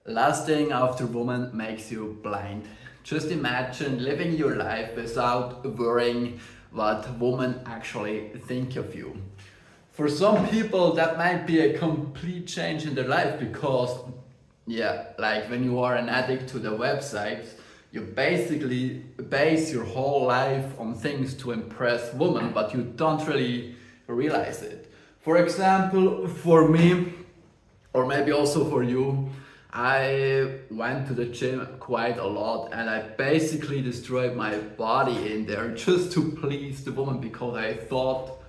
Lusting after woman makes you blind. Just imagine living your life without worrying what women actually think of you. For some people, that might be a complete change in their life because, yeah, like when you are an addict to the websites, you basically base your whole life on things to impress women, but you don't really realize it. For example, for me, or maybe also for you, I went to the gym quite a lot and I basically destroyed my body in there just to please the woman because I thought,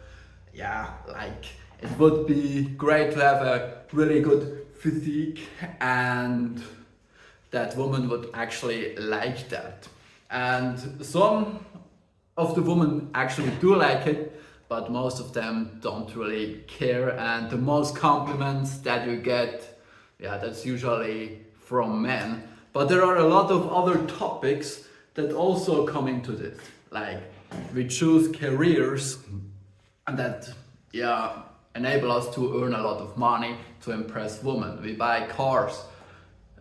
yeah, like it would be great to have a really good physique and that woman would actually like that. And some of the women actually do like it, but most of them don't really care. And the most compliments that you get, yeah, that's usually from men. But there are a lot of other topics that also come into this. Like we choose careers and that, yeah, enable us to earn a lot of money to impress women. We buy cars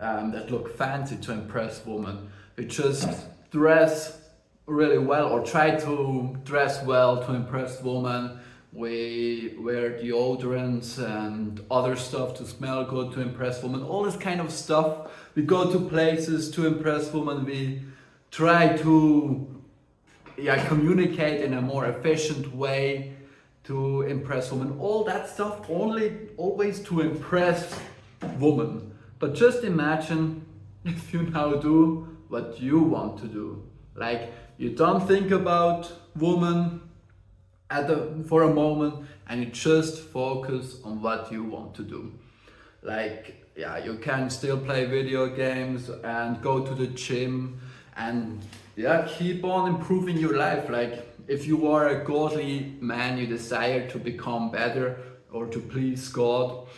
that look fancy to impress women. We just dress really well or try to dress well to impress women. We wear deodorants and other stuff to smell good to impress women. All this kind of stuff. We go to places to impress women. We try to communicate in a more efficient way to impress women. All that stuff only always to impress women. But just imagine if you now do what you want to do. Like you don't think about women for a moment and you just focus on what you want to do. Like, yeah, you can still play video games and go to the gym and yeah, keep on improving your life. Like if you are a godly man, you desire to become better or to please God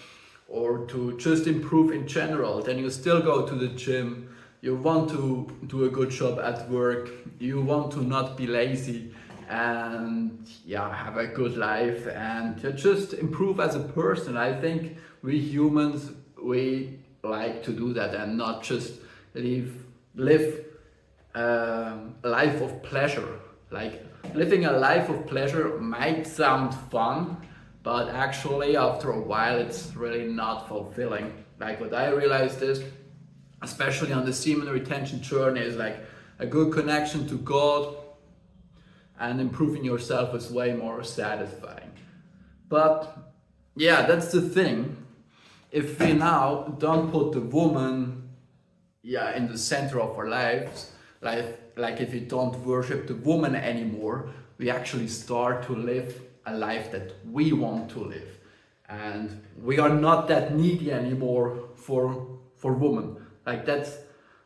or to just improve in general, then you still go to the gym. You want to do a good job at work. You want to not be lazy and yeah, have a good life and just improve as a person. I think we humans, we like to do that and not just live a life of pleasure. Like living a life of pleasure might sound fun, but actually after a while it's really not fulfilling. Like what I realized is, especially on the semen retention journey, is like a good connection to God and improving yourself is way more satisfying. But yeah, that's the thing. If we now don't put the woman in the center of our lives, like if we don't worship the woman anymore, we actually start to live a life that we want to live. And we are not that needy anymore for women. That's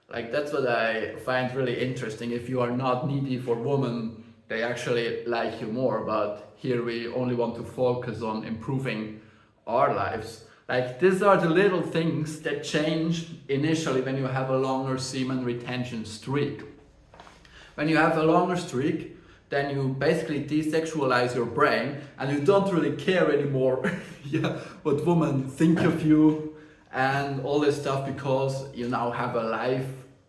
what I find really interesting. If you are not needy for women, they actually like you more. But here we only want to focus on improving our lives. Like these are the little things that change initially when you have a longer semen retention streak. When you have a longer streak, then you basically desexualize your brain and you don't really care anymore what women think of you and all this stuff because you now have a life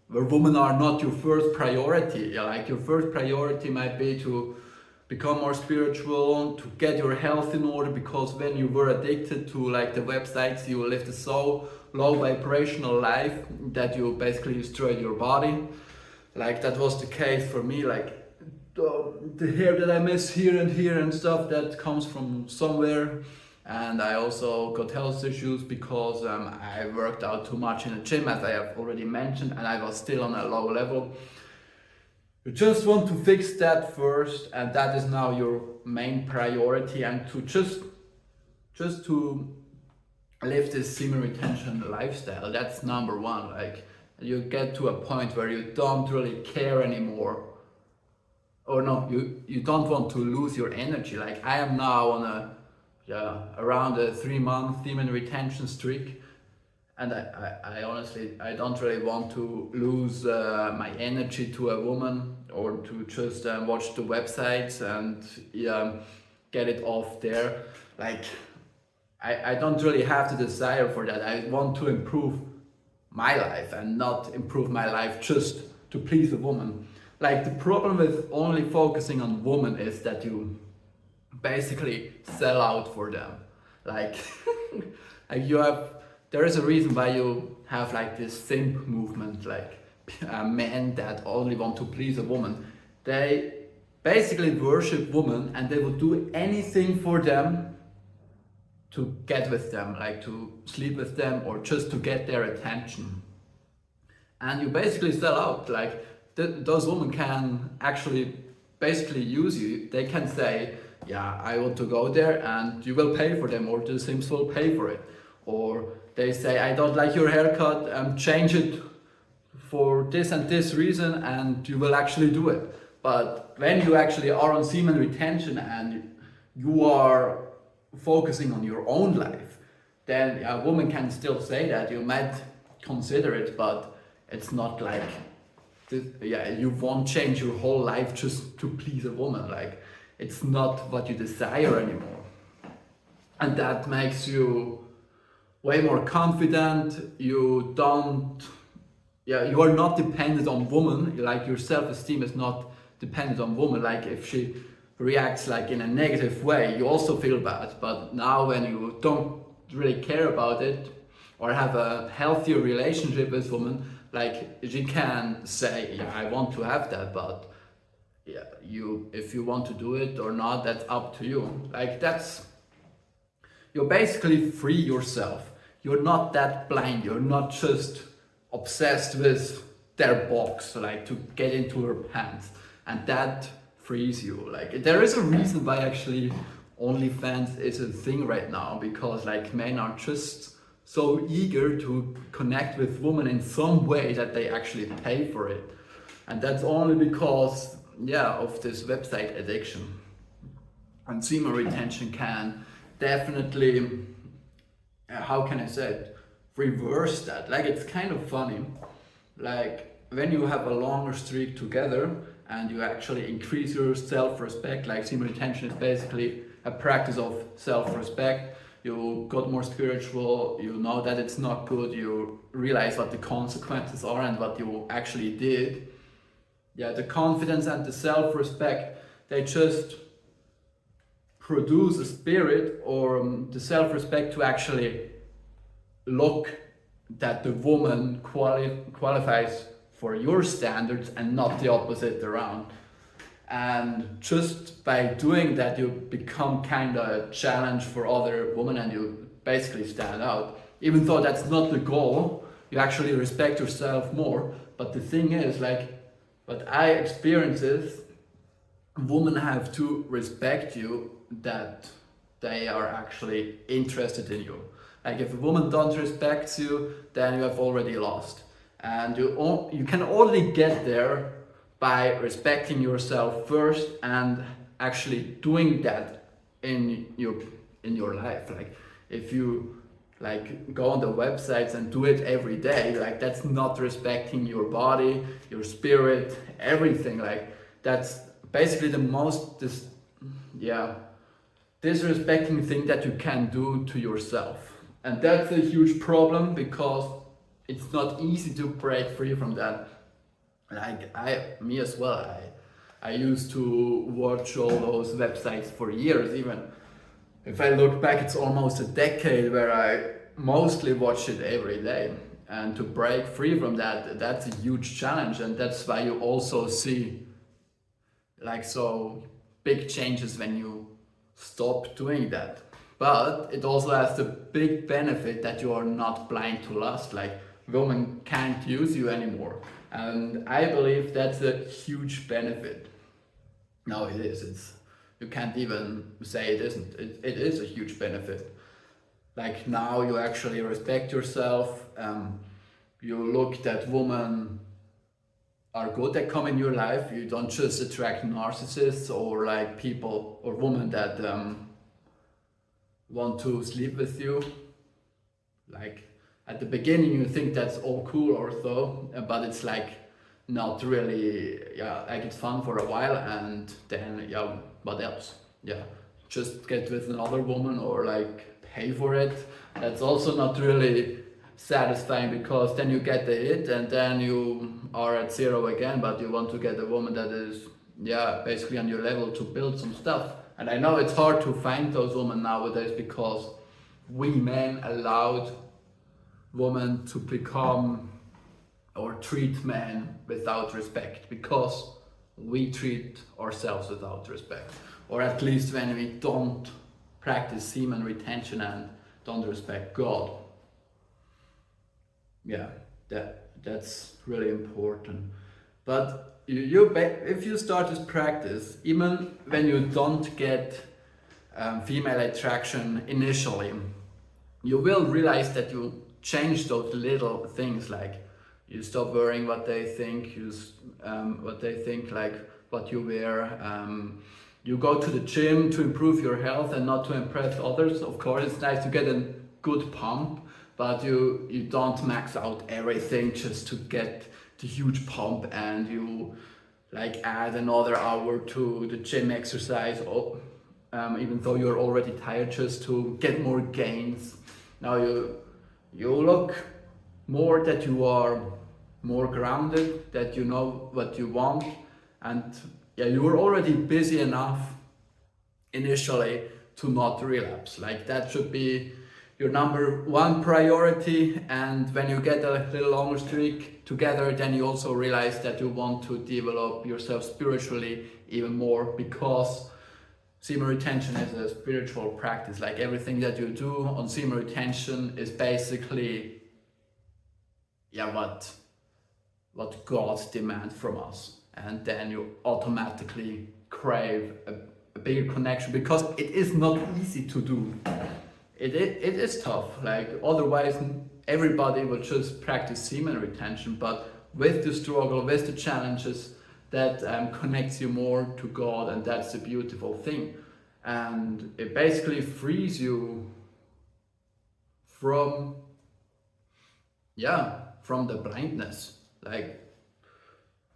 where women are not your first priority. Like your first priority might be to become more spiritual, to get your health in order, because when you were addicted to like the websites, you lived a so low vibrational life that you basically destroyed your body. Like that was the case for me. Like the hair that I miss here and stuff, that comes from somewhere. And I also got health issues because I worked out too much in the gym, as I have already mentioned, and I was still on a low level. You just want to fix that first, and that is now your main priority, and to just to live this semen retention lifestyle. That's number one. Like you get to a point where you don't really care anymore, or no, you don't want to lose your energy. Like I am now on around a 3-month semen retention streak, and I honestly I don't really want to lose my energy to a woman or to just watch the websites and get it off there. Like I don't really have the desire for that. I want to improve my life and not improve my life just to please a woman. Like the problem with only focusing on women is that you basically sell out for them. Like, like you have, there is a reason why you have like this simp movement, like men that only want to please a woman. They basically worship women and they would do anything for them to get with them, like to sleep with them or just to get their attention. And you basically sell out. Like those women can actually basically use you. They can say, yeah, I want to go there and you will pay for them, or the Sims will pay for it. Or they say, I don't like your haircut, change it for this and this reason, and you will actually do it. But when you actually are on semen retention and you are focusing on your own life, then a woman can still say that. You might consider it, but it's not like, you won't change your whole life just to please a woman. Like, it's not what you desire anymore. And that makes you way more confident. You don't, you are not dependent on woman. Like your self-esteem is not dependent on woman. Like if she reacts like in a negative way, you also feel bad. But now when you don't really care about it or have a healthier relationship with women, like she can say, yeah, I want to have that, but yeah, if you want to do it or not, that's up to you. Like you're basically free yourself. You're not that blind. You're not just obsessed with their box, like to get into her pants, and that frees you. Like there is a reason why actually OnlyFans is a thing right now, because like men are just so eager to connect with women in some way that they actually pay for it, and that's only because of this website addiction. And semen retention can definitely, how can I say it, reverse that. Like it's kind of funny, like when you have a longer streak together and you actually increase your self-respect. Like semen retention is basically a practice of self-respect. You got more spiritual, you know that it's not good, you realize what the consequences are and what you actually did. The confidence and the self-respect, they just produce a spirit or the self-respect to actually look that the woman qualifies for your standards and not the opposite around. And just by doing that, you become kind of a challenge for other women and you basically stand out. Even though that's not the goal, you actually respect yourself more. But the thing is, like, what I experience is women have to respect you that they are actually interested in you. Like if a woman don't respect you, then you have already lost. And you can only get there by respecting yourself first and actually doing that in your life. Like if you like go on the websites and do it every day, like that's not respecting your body, your spirit, everything. Like that's basically the most disrespecting thing that you can do to yourself. And that's a huge problem because it's not easy to break free from that. Like me as well, I used to watch all those websites for years. Even if I look back, it's almost a decade where I mostly watch it every day. And to break free from that, that's a huge challenge. And that's why you also see like so big changes when you stop doing that. But it also has the big benefit that you are not blind to lust. Like women can't use you anymore. And I believe that's a huge benefit. No, it is. You can't even say it isn't. It is a huge benefit. Like now you actually respect yourself. You look that women are good that come in your life. You don't just attract narcissists or like people or women that want to sleep with you. Like at the beginning you think that's all cool or so, but it's like not really, like it's fun for a while and then what else? Just get with another woman or like pay for it. That's also not really satisfying, because then you get the hit and then you are at zero again, but you want to get a woman that is, yeah, basically on your level to build some stuff. And I know it's hard to find those women nowadays because we men allowed women to become or treat men without respect, because we treat ourselves without respect, or at least when we don't practice semen retention and don't respect God. Yeah, that's really important. But if you start this practice, even when you don't get female attraction initially, you will realize that you change those little things, like you stop worrying what they think, like what you wear. You go to the gym to improve your health and not to impress others. Of course, it's nice to get a good pump, but you don't max out everything just to get the huge pump, and you like add another hour to the gym exercise, even though you're already tired, just to get more gains. Now you look more that you are more grounded, that you know what you want, and yeah, you were already busy enough initially to not relapse. Like that should be your number one priority. And when you get a little longer streak together, then you also realize that you want to develop yourself spiritually even more, because semen retention is a spiritual practice. Like everything that you do on semen retention is basically, yeah, what God demands from us. And then you automatically crave a bigger connection, because it is not easy to do. It is tough. Like otherwise everybody will just practice semen retention, but with the struggle, with the challenges, that connects you more to God, and that's the beautiful thing. And it basically frees you from the blindness.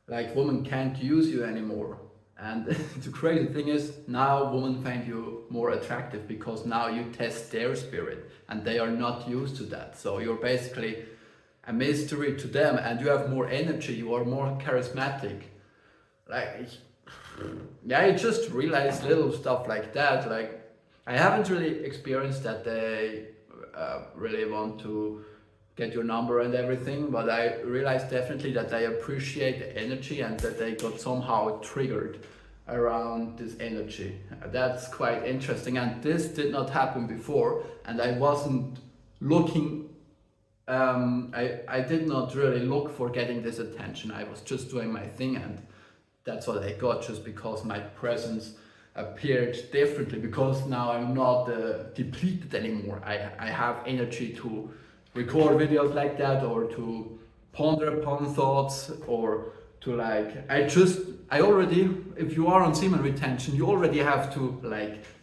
Like women can't use you anymore. And the crazy thing is, now women find you more attractive because now you test their spirit and they are not used to that. So you're basically a mystery to them, and you have more energy, you are more charismatic. Like, yeah, I just realized little stuff like that. Like, I haven't really experienced that they really want to get your number and everything, but I realized definitely that they appreciate the energy and that they got somehow triggered around this energy. That's quite interesting, and this did not happen before, and I wasn't looking, I did not really look for getting this attention. I was just doing my thing, and that's what I got, just because my presence appeared differently, because now I'm not depleted anymore. I have energy to record videos like that, or to ponder upon thoughts, or to I already, if you are on semen retention, you already have to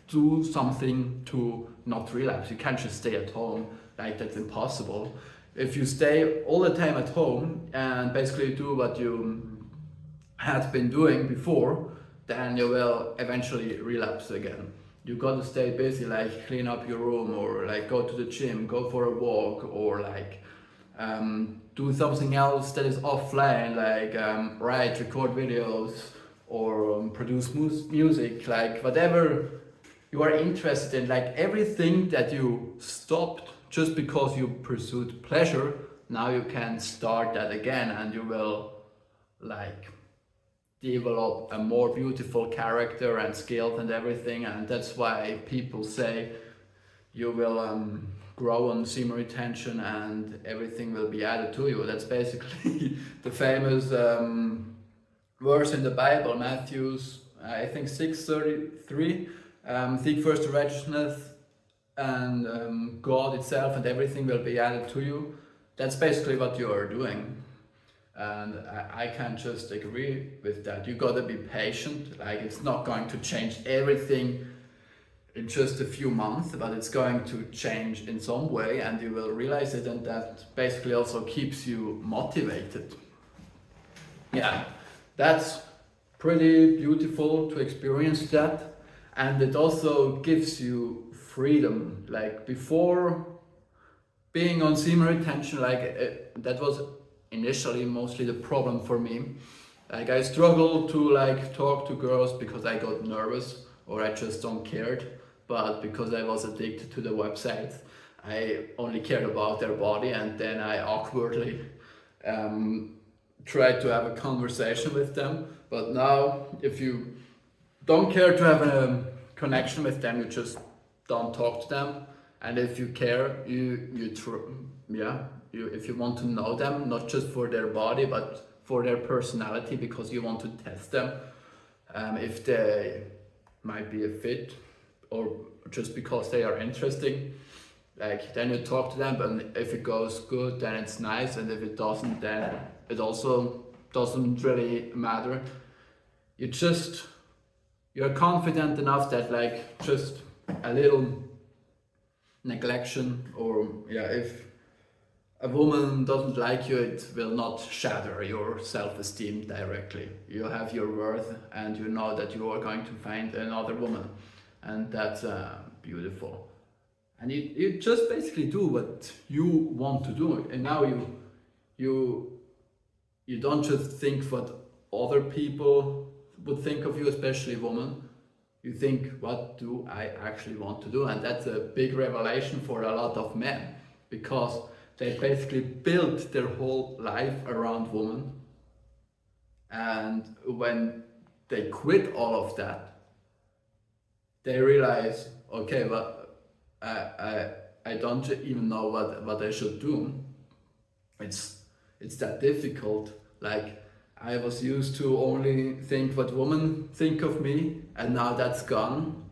do something to not relapse. You can't just stay at home, that's impossible. If you stay all the time at home and basically do what you had been doing before, then you will eventually relapse again. You gotta stay busy, clean up your room, or go to the gym, go for a walk, or do something else that is offline, write, record videos, or produce music, whatever you are interested in. Everything that you stopped just because you pursued pleasure, now you can start that again, and you will develop a more beautiful character and skills and everything. And that's why people say you will grow on semen retention and everything will be added to you. That's basically the famous verse in the Bible, Matthew's, I think 6:33, seek first the righteousness and God itself, and everything will be added to you. That's basically what you are doing. And I can just agree with that. You gotta be patient. It's not going to change everything in just a few months, but it's going to change in some way, and you will realize it, and that basically also keeps you motivated. Yeah, that's pretty beautiful to experience that, and it also gives you freedom. Before, being on semen retention, that was initially mostly the problem for me. Like I struggled to like talk to girls because I got nervous or I just don't cared. But because I was addicted to the website, I only cared about their body, and then I awkwardly tried to have a conversation with them. But now, if you don't care to have a connection with them, you just don't talk to them. And if you care, if you want to know them, not just for their body, but for their personality, because you want to test them, if they might be a fit, or just because they are interesting. Like then you talk to them, but if it goes good, then it's nice, and if it doesn't, then it also doesn't really matter. You're confident enough that like just a little neglection, or if a woman doesn't like you, it will not shatter your self-esteem directly. You have your worth, and you know that you are going to find another woman, and that's beautiful. And you just basically do what you want to do, and now you don't just think what other people would think of you, especially women. You think, what do I actually want to do? And that's a big revelation for a lot of men, because they basically built their whole life around women, and when they quit all of that, they realize, okay, well, I don't even know what I should do. It's that difficult. Like I was used to only think what women think of me, and now that's gone.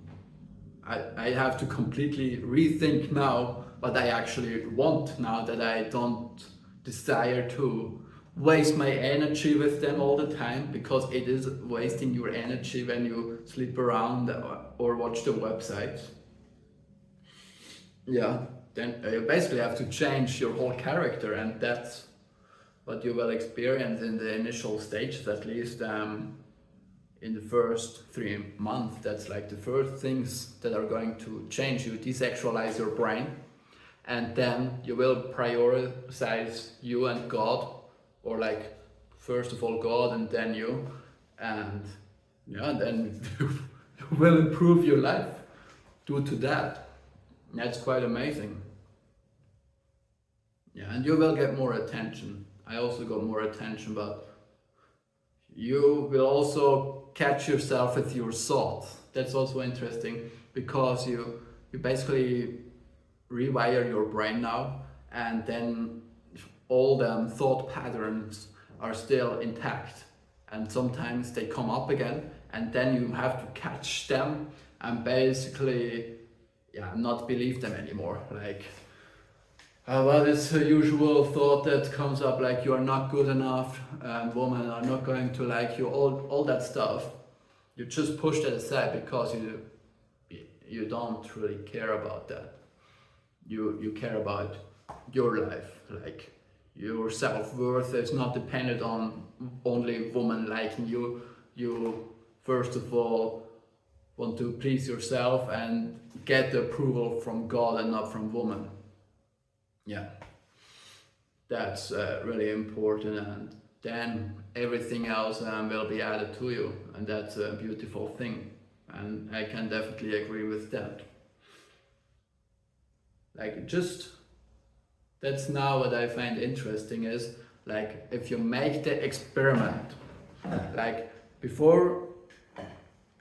I have to completely rethink now what I actually want, now that I don't desire to waste my energy with them all the time, because it is wasting your energy when you sleep around or watch the websites. Yeah, then you basically have to change your whole character, and that's what you will experience in the initial stages, at least in the first 3 months. That's like the first things that are going to change. You desexualize your brain, and then you will prioritize you and God, or like first of all God and then you, and then you will improve your life due to that. That's quite amazing. Yeah, and you will get more attention. I also got more attention, but you will also catch yourself with your thoughts. That's also interesting, because you basically rewire your brain now, and then all the thought patterns are still intact, and sometimes they come up again, and then you have to catch them and basically not believe them anymore. Like what is the usual thought that comes up, like you are not good enough, and women are not going to like you, all that stuff. You just push that aside, because you don't really care about that. You care about your life, like your self-worth is not dependent on only women liking you. You first of all want to please yourself and get the approval from God and not from women. Yeah, that's really important, and then everything else will be added to you, and that's a beautiful thing, and I can definitely agree with that. Like that's now what I find interesting is, like, if you make the experiment, like before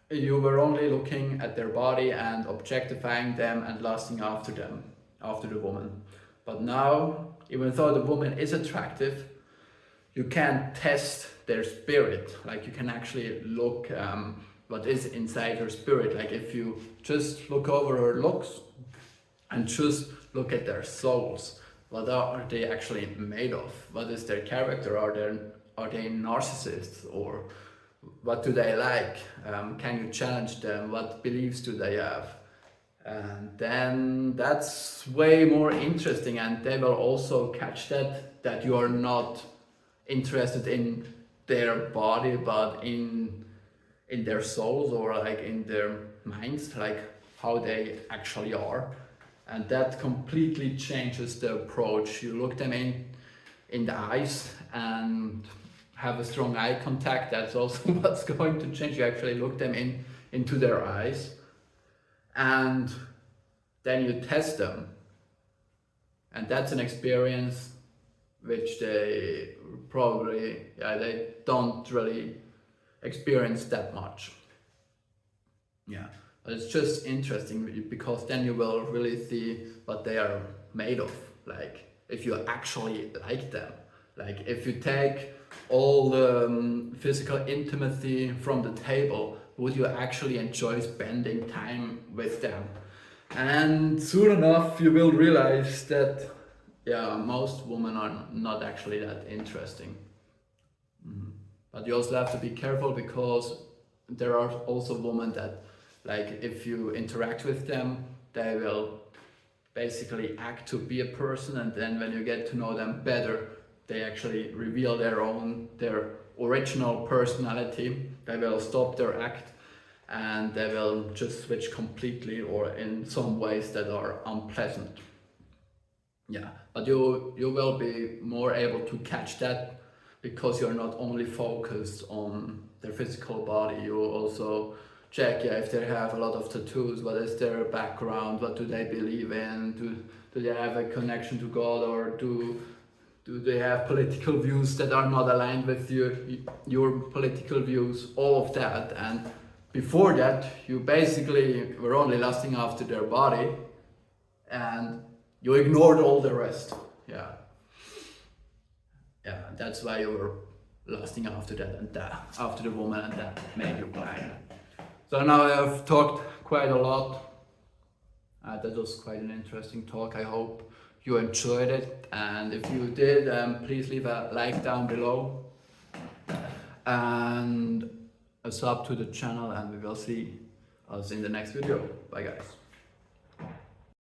you were only looking at their body and objectifying them and lusting after them, after the woman. But now, even though the woman is attractive, you can test their spirit. Like you can actually look what is inside her spirit. Like if you just look over her looks and just look at their souls, what are they actually made of? What is their character? Are they narcissists, or what do they like? Can you challenge them? What beliefs do they have? And then that's way more interesting, and they will also catch that you are not interested in their body, but in their souls, or like in their minds, like how they actually are. and that completely changes the approach. You look them in the eyes and have a strong eye contact. That's also what's going to change. You actually look them into their eyes, and then you test them, and that's an experience which they probably they don't really experience that much. Yeah, but it's just interesting because then you will really see what they are made of. Like if you actually like them, like if you take all the physical intimacy from the table, would you actually enjoy spending time with them? And soon enough you will realize that most women are not actually that interesting. But you also have to be careful because there are also women that, like, if you interact with them, they will basically act to be a person, and then when you get to know them better, they actually reveal their original personality. They will stop their act and they will just switch completely, or in some ways that are unpleasant. Yeah, but you will be more able to catch that because you're not only focused on their physical body, you also check if they have a lot of tattoos, what is their background, what do they believe in, do they have a connection to God, or do they have political views that are not aligned with your political views, all of that. And before that you basically were only lusting after their body and you ignored all the rest. Yeah, that's why you were lusting after that and that, after the woman, and that made you blind. So now I have talked quite a lot. That was quite an interesting talk. I hope you enjoyed it, and if you did, please leave a like down below and a sub to the channel, and we will see us in the next video. Bye guys.